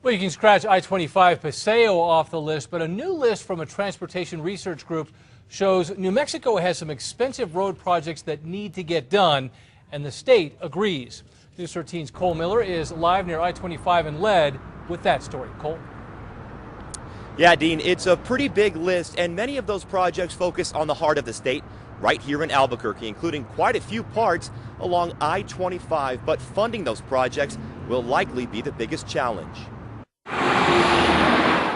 Well, you can scratch I-25 Paseo off the list, but a new list from a transportation research group shows New Mexico has some expensive road projects that need to get done, and the state agrees. News 13's Cole Miller is live near I-25 and Lead with that story. Cole? Yeah, Dean, it's a pretty big list, and many of those projects focus on the heart of the state, right here in Albuquerque, including quite a few parts along I-25, but funding those projects will likely be the biggest challenge.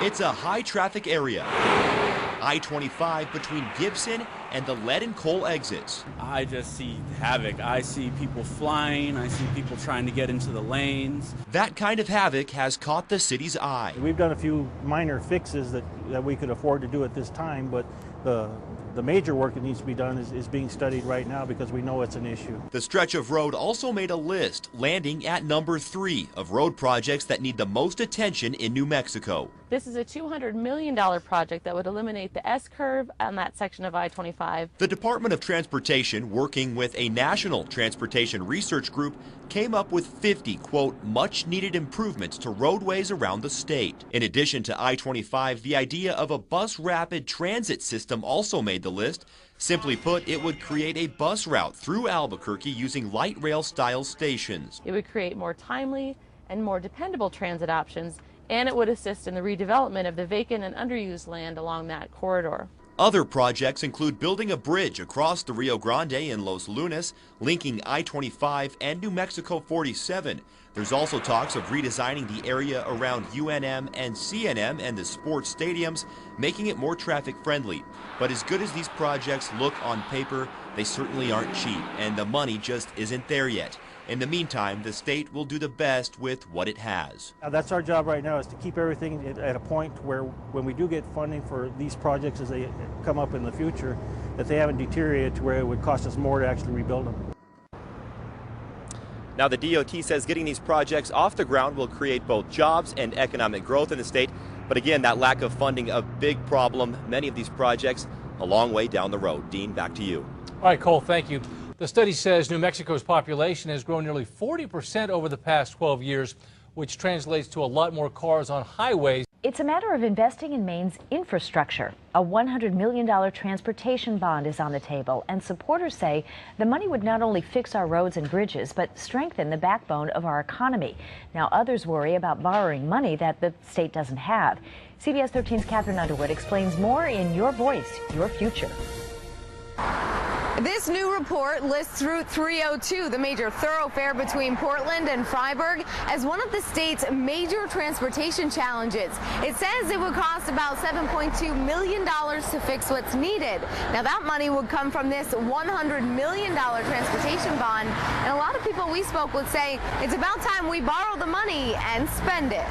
It's a high-traffic area. I-25 between Gibson and the Lead and Coal exits. I just see havoc. I see people flying. I see people trying to get into the lanes. That kind of havoc has caught the city's eye. We've done a few minor fixes that we could afford to do at this time, but the major work that needs to be done is being studied right now because we know it's an issue. The stretch of road also made a list, landing at number 3 of road projects that need the most attention in New Mexico. This is a $200 million project that would eliminate the S-curve on that section of I-25. The Department of Transportation, working with a national transportation research group, came up with 50, quote, much-needed improvements to roadways around the state. In addition to I-25, the idea of a bus rapid transit system also made the list. Simply put, it would create a bus route through Albuquerque using light rail style stations. It would create more timely and more dependable transit options, and it would assist in the redevelopment of the vacant and underused land along that corridor. Other projects include building a bridge across the Rio Grande in Los Lunas, linking I-25 and New Mexico 47. There's also talks of redesigning the area around UNM and CNM and the sports stadiums, making it more traffic friendly. But as good as these projects look on paper, they certainly aren't cheap, and the money just isn't there yet. In the meantime, the state will do the best with what it has. That's our job right now, is to keep everything at a point where when we do get funding for these projects as they come up in the future, that they haven't deteriorated to where it would cost us more to actually rebuild them. Now, the DOT says getting these projects off the ground will create both jobs and economic growth in the state. But again, that lack of funding, a big problem. Many of these projects a long way down the road. Dean, back to you. All right, Cole, thank you. The study says New Mexico's population has grown nearly 40% over the past 12 years, which translates to a lot more cars on highways. It's a matter of investing in Maine's infrastructure. A $100 million transportation bond is on the table, and supporters say the money would not only fix our roads and bridges, but strengthen the backbone of our economy. Now, others worry about borrowing money that the state doesn't have. CBS 13's Catherine Underwood explains more in Your Voice, Your Future. This new report lists Route 302, the major thoroughfare between Portland and Freiburg, as one of the state's major transportation challenges. It says it would cost about $7.2 million to fix what's needed. Now, that money would come from this $100 million transportation bond, and a lot of people we spoke with say it's about time we borrow the money and spend it.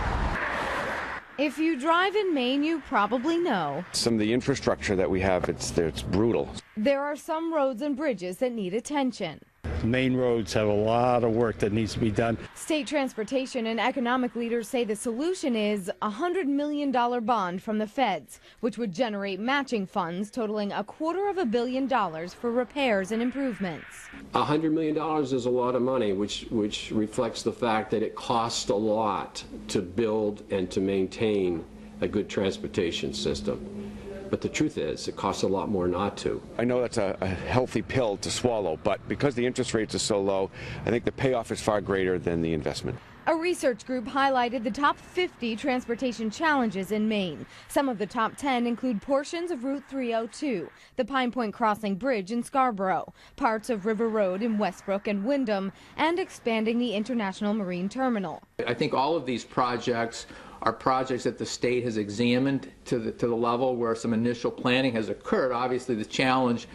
If you drive in Maine, you probably know. Some of the infrastructure that we have, it's brutal. There are some roads and bridges that need attention. Main roads have a lot of work that needs to be done. State transportation and economic leaders say the solution is a $100 million bond from the feds, which would generate matching funds totaling $250 million for repairs and improvements. $100 million is a lot of money, which reflects the fact that it costs a lot to build and to maintain a good transportation system. But the truth is, it costs a lot more not to. I know that's a healthy pill to swallow, but because the interest rates are so low, I think the payoff is far greater than the investment. A research group highlighted the top 50 transportation challenges in Maine. Some of the top 10 include portions of Route 302, the Pine Point Crossing Bridge in Scarborough, parts of River Road in Westbrook and Wyndham, and expanding the International Marine Terminal. I think all of these projects are projects that the state has examined to the level where some initial planning has occurred. Obviously, the challenge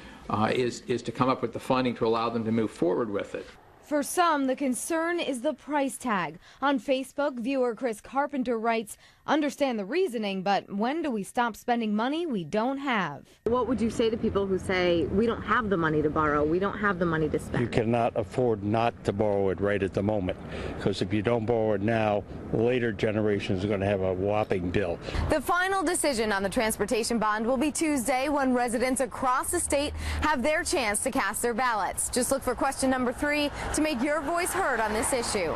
is to come up with the funding to allow them to move forward with it. For some, the concern is the price tag. On Facebook, viewer Chris Carpenter writes, "Understand the reasoning, but when do we stop spending money we don't have?" What would you say to people who say, we don't have the money to borrow, we don't have the money to spend? You cannot afford not to borrow it right at the moment, because if you don't borrow it now, later generations are going to have a whopping bill. The final decision on the transportation bond will be Tuesday, when residents across the state have their chance to cast their ballots. Just look for question number 3 to make your voice heard on this issue.